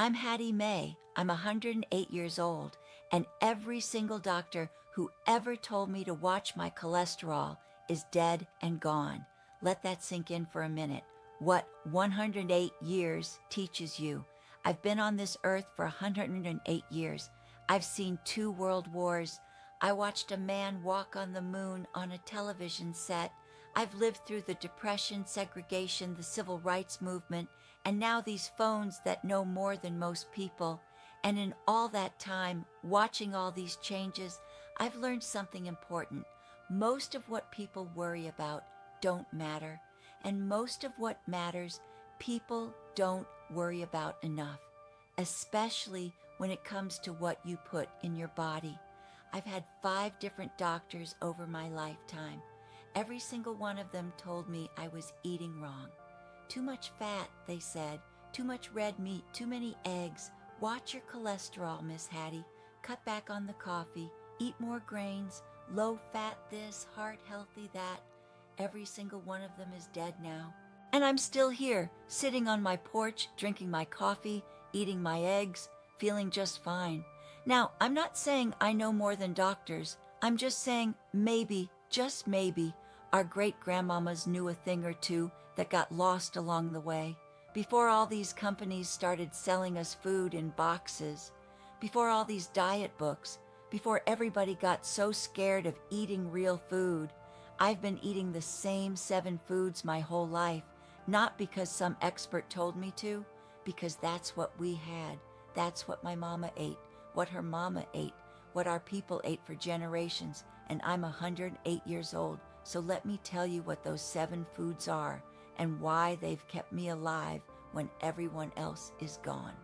I'm Hattie May. I'm 108 years old, and every single doctor who ever told me to watch my cholesterol is dead and gone. Let that sink in for a minute. What 108 years teaches you. I've been on this earth for 108 years. I've seen 2 world wars. I watched a man walk on the moon on a television set. I've lived through the Depression, segregation, the Civil Rights Movement, and now these phones that know more than most people. And in all that time, watching all these changes, I've learned something important. Most of what people worry about don't matter, and most of what matters, people don't worry about enough, especially when it comes to what you put in your body. I've had 5 different doctors over my lifetime. Every single one of them told me I was eating wrong. Too much fat, they said. Too much red meat, too many eggs. Watch your cholesterol, Miss Hattie. Cut back on the coffee. Eat more grains. Low fat this, heart healthy that. Every single one of them is dead now. And I'm still here, sitting on my porch, drinking my coffee, eating my eggs, feeling just fine. Now, I'm not saying I know more than doctors. I'm just saying maybe, just maybe, our great-grandmamas knew a thing or two that got lost along the way. Before all these companies started selling us food in boxes, before all these diet books, before everybody got so scared of eating real food, I've been eating the same 7 foods my whole life, not because some expert told me to, because that's what we had. That's what my mama ate, what her mama ate, what our people ate for generations, and I'm 108 years old, so let me tell you what those 7 foods are and why they've kept me alive when everyone else is gone.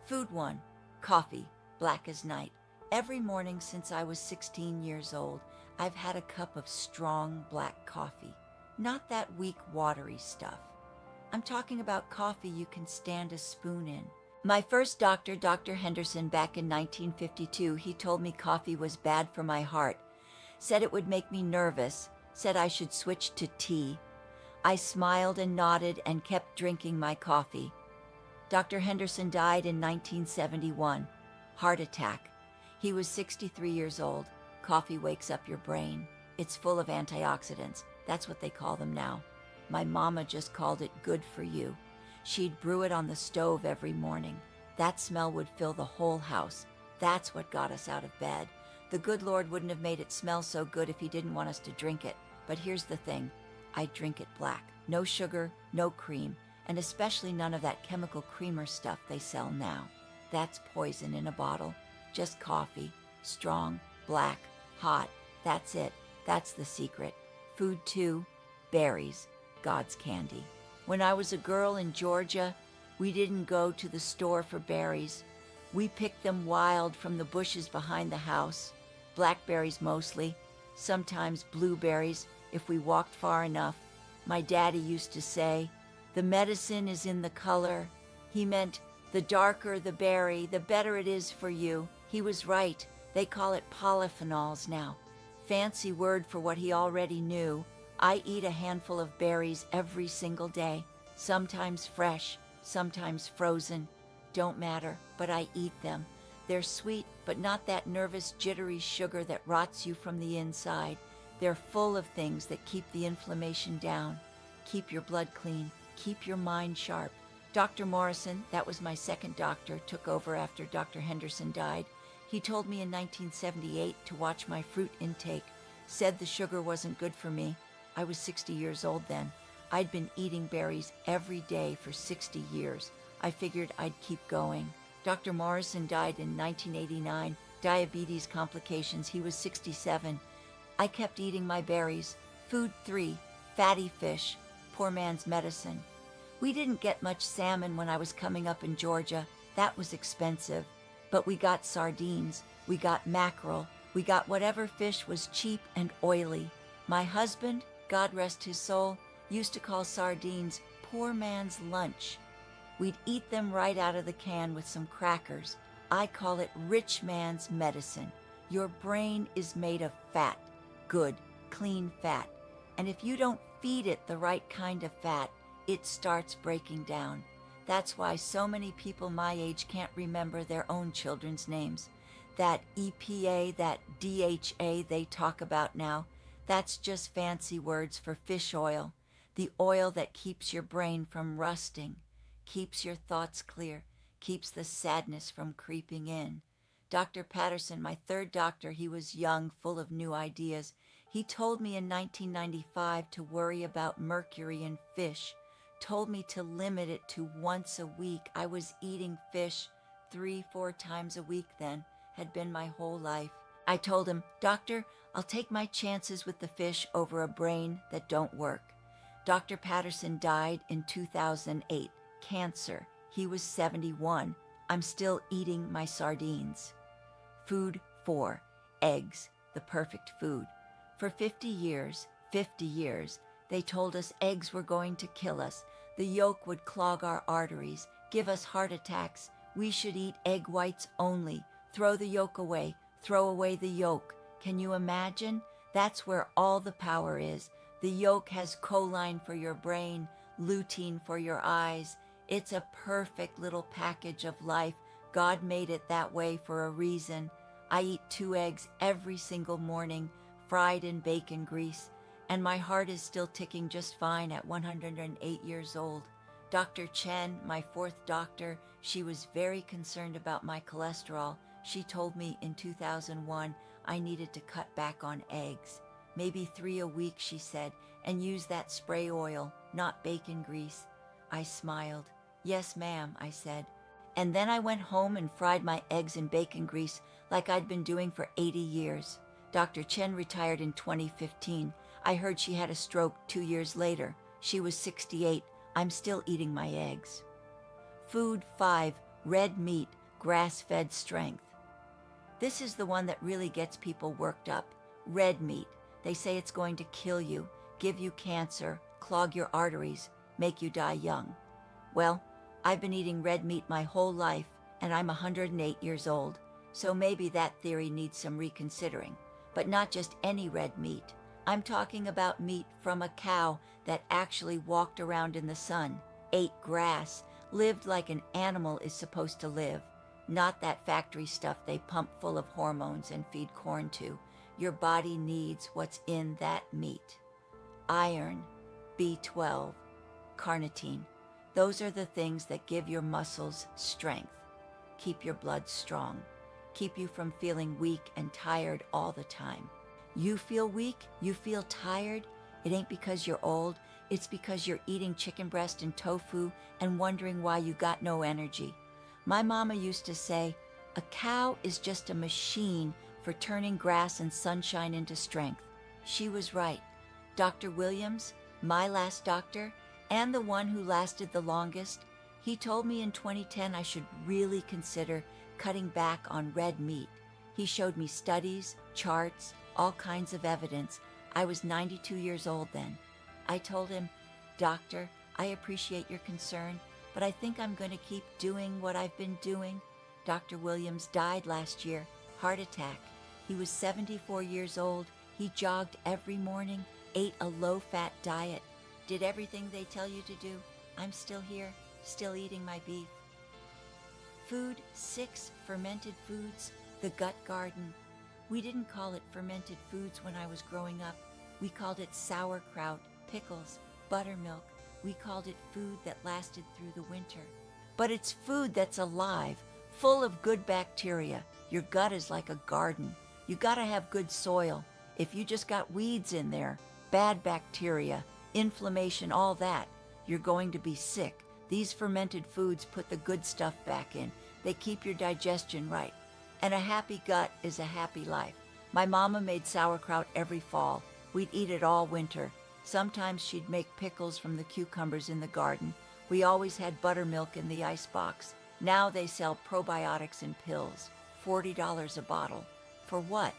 Food 1, coffee, black as night. Every morning since I was 16 years old, I've had a cup of strong black coffee, not that weak watery stuff. I'm talking about coffee you can stand a spoon in. My first doctor, Dr. Henderson, back in 1952, he told me coffee was bad for my heart, said it would make me nervous, said I should switch to tea. I smiled and nodded and kept drinking my coffee. Dr. Henderson died in 1971, heart attack. He was 63 years old. Coffee wakes up your brain. It's full of antioxidants. That's what they call them now. My mama just called it good for you. She'd brew it on the stove every morning. That smell would fill the whole house. That's what got us out of bed. The good Lord wouldn't have made it smell so good if he didn't want us to drink it. But here's the thing. I drink it black. No sugar, no cream, and especially none of that chemical creamer stuff they sell now. That's poison in a bottle. Just coffee. Strong, black, hot. That's it. That's the secret. Food 2, berries. God's candy. When I was a girl in Georgia, we didn't go to the store for berries. We picked them wild from the bushes behind the house. Blackberries mostly, sometimes blueberries if we walked far enough. My daddy used to say, "The medicine is in the color." He meant the darker the berry, the better it is for you. He was right. They call it polyphenols now. Fancy word for what he already knew. I eat a handful of berries every single day, sometimes fresh, sometimes frozen. Don't matter, but I eat them. They're sweet, but not that nervous, jittery sugar that rots you from the inside. They're full of things that keep the inflammation down, keep your blood clean, keep your mind sharp. Dr. Morrison, that was my second doctor, took over after Dr. Henderson died. He told me in 1978 to watch my fruit intake, said the sugar wasn't good for me. I was 60 years old then. I'd been eating berries every day for 60 years. I figured I'd keep going. Dr. Morrison died in 1989, diabetes complications. He was 67. I kept eating my berries. Food 3, fatty fish, poor man's medicine. We didn't get much salmon when I was coming up in Georgia. That was expensive. But we got sardines, we got mackerel, we got whatever fish was cheap and oily. My husband, God rest his soul, used to call sardines poor man's lunch. We'd eat them right out of the can with some crackers. I call it rich man's medicine. Your brain is made of fat, good, clean fat. And if you don't feed it the right kind of fat, it starts breaking down. That's why so many people my age can't remember their own children's names. That EPA, that DHA they talk about now, that's just fancy words for fish oil. The oil that keeps your brain from rusting, keeps your thoughts clear, keeps the sadness from creeping in. Dr. Patterson, my third doctor, he was young, full of new ideas. He told me in 1995 to worry about mercury in fish, told me to limit it to once a week. I was eating fish 3-4 times a week then, had been my whole life. I told him, Doctor, I'll take my chances with the fish over a brain that don't work. Dr. Patterson died in 2008, cancer. He was 71. I'm still eating my sardines. Food 4, eggs, the perfect food. For 50 years, they told us eggs were going to kill us. The yolk would clog our arteries, give us heart attacks. We should eat egg whites only. Throw the yolk away. Throw away the yolk. Can you imagine? That's where all the power is. The yolk has choline for your brain, lutein for your eyes. It's a perfect little package of life. God made it that way for a reason. I eat 2 eggs every single morning, fried in bacon grease, and my heart is still ticking just fine at 108 years old. Dr. Chen, my 4th doctor, she was very concerned about my cholesterol. She told me in 2001 I needed to cut back on eggs. Maybe 3 a week, she said, and use that spray oil, not bacon grease. I smiled. Yes, ma'am, I said. And then I went home and fried my eggs in bacon grease like I'd been doing for 80 years. Dr. Chen retired in 2015. I heard she had a stroke 2 years later. She was 68. I'm still eating my eggs. Food 5, red meat, grass-fed strength. This is the one that really gets people worked up. Red meat. They say it's going to kill you, give you cancer, clog your arteries, make you die young. Well, I've been eating red meat my whole life, and I'm 108 years old, so maybe that theory needs some reconsidering. But not just any red meat. I'm talking about meat from a cow that actually walked around in the sun, ate grass, lived like an animal is supposed to live. Not that factory stuff they pump full of hormones and feed corn to. Your body needs what's in that meat. Iron, B12, carnitine. Those are the things that give your muscles strength, keep your blood strong, keep you from feeling weak and tired all the time. You feel weak, you feel tired, it ain't because you're old, it's because you're eating chicken breast and tofu and wondering why you got no energy. My mama used to say, a cow is just a machine for turning grass and sunshine into strength. She was right. Dr. Williams, my last doctor, and the one who lasted the longest, he told me in 2010 I should really consider cutting back on red meat. He showed me studies, charts, all kinds of evidence. I was 92 years old then. I told him, Doctor, I appreciate your concern, but I think I'm going to keep doing what I've been doing. Dr. Williams died last year, heart attack. He was 74 years old. He jogged every morning, ate a low-fat diet, did everything they tell you to do. I'm still here, still eating my beef. Food 6, fermented foods, the gut garden. We didn't call it fermented foods when I was growing up. We called it sauerkraut, pickles, buttermilk. We called it food that lasted through the winter. But it's food that's alive, full of good bacteria. Your gut is like a garden. You gotta have good soil. If you just got weeds in there, bad bacteria, inflammation, all that, you're going to be sick. These fermented foods put the good stuff back in. They keep your digestion right. And a happy gut is a happy life. My mama made sauerkraut every fall. We'd eat it all winter. Sometimes she'd make pickles from the cucumbers in the garden. We always had buttermilk in the icebox. Now they sell probiotics in pills, $40 a bottle. For what?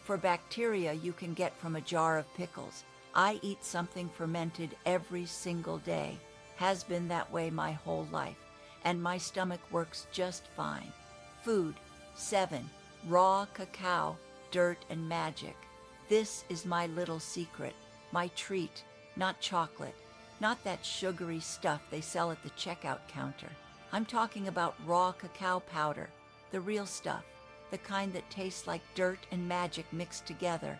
For bacteria you can get from a jar of pickles. I eat something fermented every single day. Has been that way my whole life. And my stomach works just fine. Food 7, raw cacao, dirt and magic. This is my little secret, my treat, not chocolate. Not that sugary stuff they sell at the checkout counter. I'm talking about raw cacao powder, the real stuff, the kind that tastes like dirt and magic mixed together.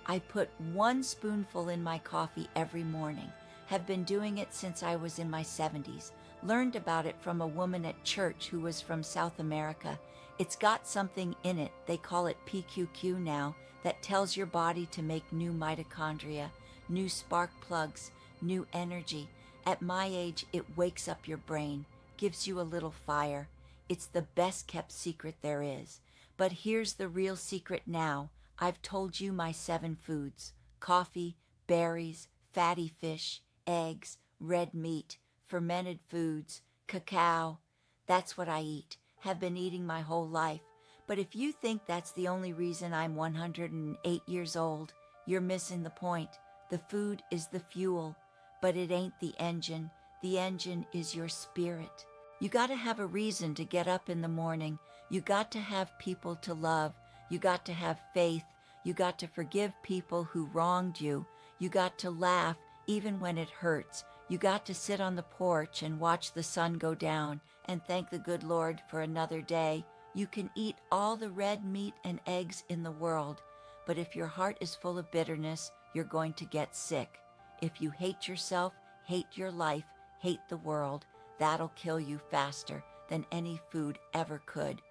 I put 1 spoonful in my coffee every morning, have been doing it since I was in my 70s, learned about it from a woman at church who was from South America. It's got something in it, they call it PQQ now, that tells your body to make new mitochondria, new spark plugs, new energy. At my age, it wakes up your brain, gives you a little fire. It's the best kept secret there is. But here's the real secret now. I've told you my 7 foods: coffee, berries, fatty fish, eggs, red meat, fermented foods, cacao. That's what I eat, have been eating my whole life. But if you think that's the only reason I'm 108 years old, you're missing the point. The food is the fuel, but it ain't the engine. The engine is your spirit. You got to have a reason to get up in the morning. You got to have people to love. You got to have faith. You got to forgive people who wronged you. You got to laugh even when it hurts. You got to sit on the porch and watch the sun go down and thank the good Lord for another day. You can eat all the red meat and eggs in the world, but if your heart is full of bitterness, you're going to get sick. If you hate yourself, hate your life, hate the world, that'll kill you faster than any food ever could.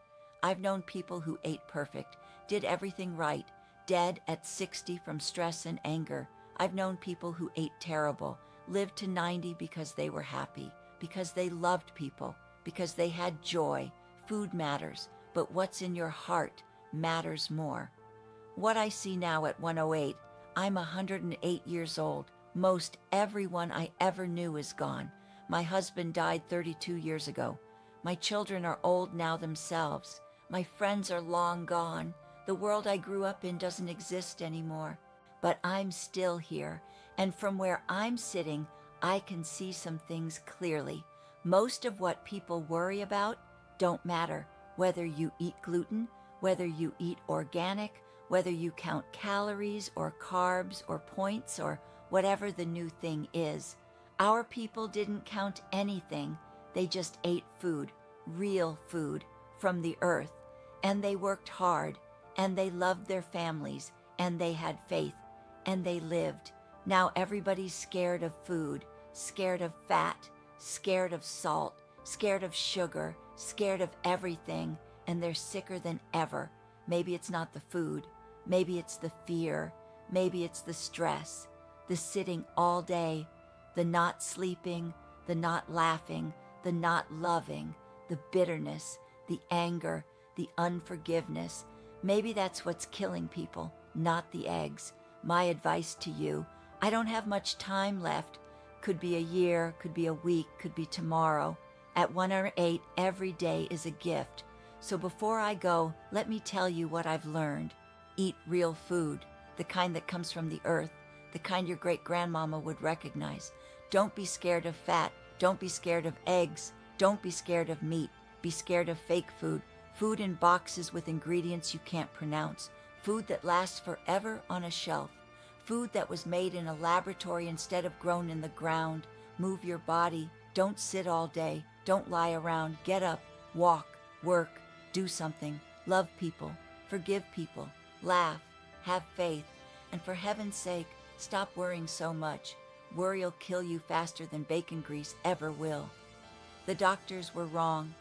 I've known people who ate perfect, did everything right, dead at 60 from stress and anger. I've known people who ate terrible, lived to 90 because they were happy, because they loved people, because they had joy. Food matters, but what's in your heart matters more. What I see now at 108, I'm 108 years old. Most everyone I ever knew is gone. My husband died 32 years ago. My children are old now themselves. My friends are long gone. The world I grew up in doesn't exist anymore. But I'm still here, and from where I'm sitting, I can see some things clearly. Most of what people worry about don't matter. Whether you eat gluten, whether you eat organic, whether you count calories or carbs or points or whatever the new thing is. Our people didn't count anything. They just ate food, real food, from the earth. And they worked hard, and they loved their families, and they had faith, and they lived. Now everybody's scared of food, scared of fat, scared of salt, scared of sugar, scared of everything, and they're sicker than ever. Maybe it's not the food. Maybe it's the fear. Maybe it's the stress, the sitting all day, the not sleeping, the not laughing, the not loving, the bitterness, the anger, the unforgiveness. Maybe that's what's killing people, not the eggs. My advice to you, I don't have much time left. Could be a year, could be a week, could be tomorrow. At 108, every day is a gift. So before I go, let me tell you what I've learned. Eat real food, the kind that comes from the earth, the kind your great-grandmama would recognize. Don't be scared of fat. Don't be scared of eggs. Don't be scared of meat. Be scared of fake food. Food in boxes with ingredients you can't pronounce. Food that lasts forever on a shelf. Food that was made in a laboratory instead of grown in the ground. Move your body. Don't sit all day. Don't lie around. Get up. Walk. Work. Do something. Love people. Forgive people. Laugh. Have faith. And for heaven's sake, stop worrying so much. Worry'll kill you faster than bacon grease ever will. The doctors were wrong.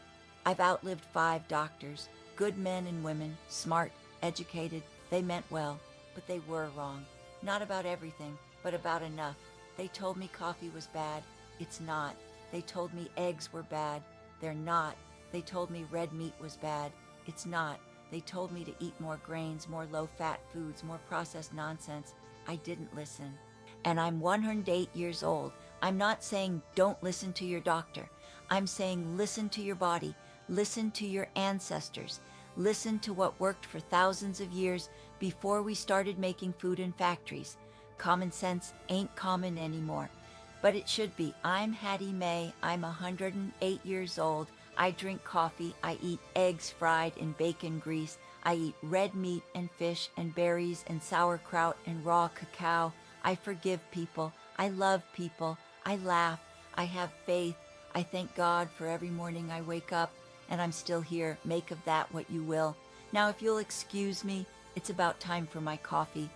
I've outlived 5 doctors. Good men and women, smart, educated. They meant well, but they were wrong. Not about everything, but about enough. They told me coffee was bad. It's not. They told me eggs were bad. They're not. They told me red meat was bad. It's not. They told me to eat more grains, more low-fat foods, more processed nonsense. I didn't listen. And I'm 108 years old. I'm not saying don't listen to your doctor. I'm saying listen to your body. Listen to your ancestors. Listen to what worked for thousands of years before we started making food in factories. Common sense ain't common anymore, but it should be. I'm Hattie May. I'm 108 years old. I drink coffee. I eat eggs fried in bacon grease. I eat red meat and fish and berries and sauerkraut and raw cacao. I forgive people. I love people. I laugh. I have faith. I thank God for every morning I wake up, and I'm still here. Make of that what you will. Now, if you'll excuse me, it's about time for my coffee.